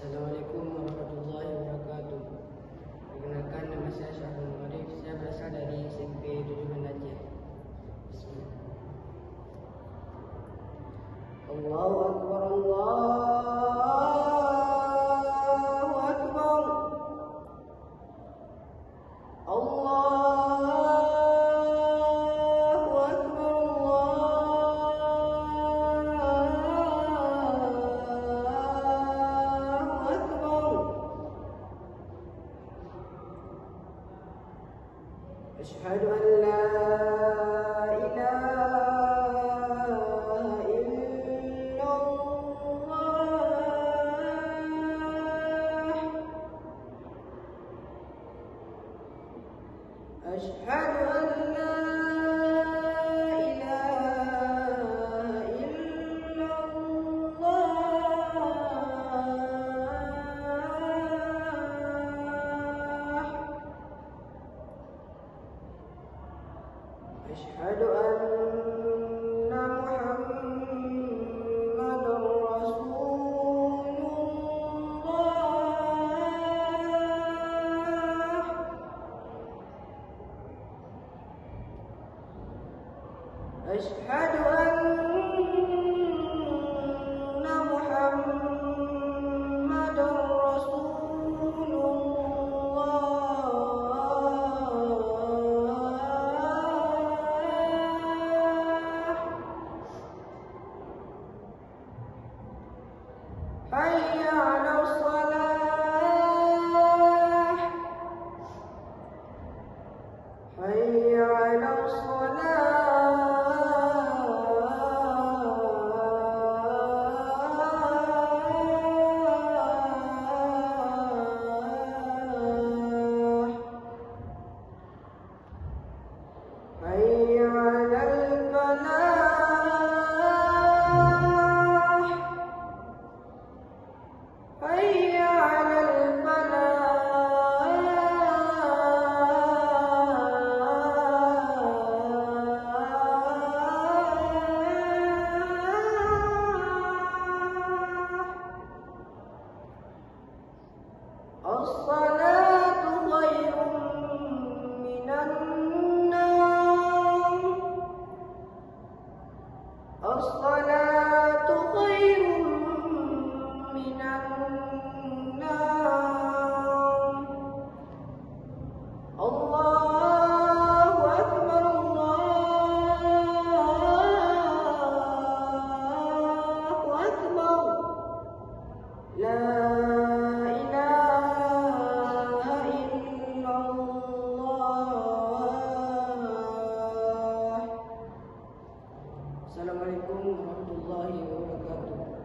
Assalamualaikum warahmatullahi wabarakatuh. Perkenalkan, nama saya Syahrul Marif. Saya berasal dari SMP 7 Aceh. Bismillah. Allahu Akbar, Allahu Akbar, Allahu Akbar, Allahu Akbar. Asyhadu an la أشهد أن لا إله إلا الله. أشهد أن محمدًا رسول الله. أشهد أن محمدًا رسول الله. حي على الصلاة، حي على الصلاة. حي على الفلاح، حي على الفلاح. الصلاة خير من النوم، الصلاة خير من النوم. الله أكبر، الله أكبر. لا إله إلا الله. Assalamualaikum warahmatullahi wabarakatuh.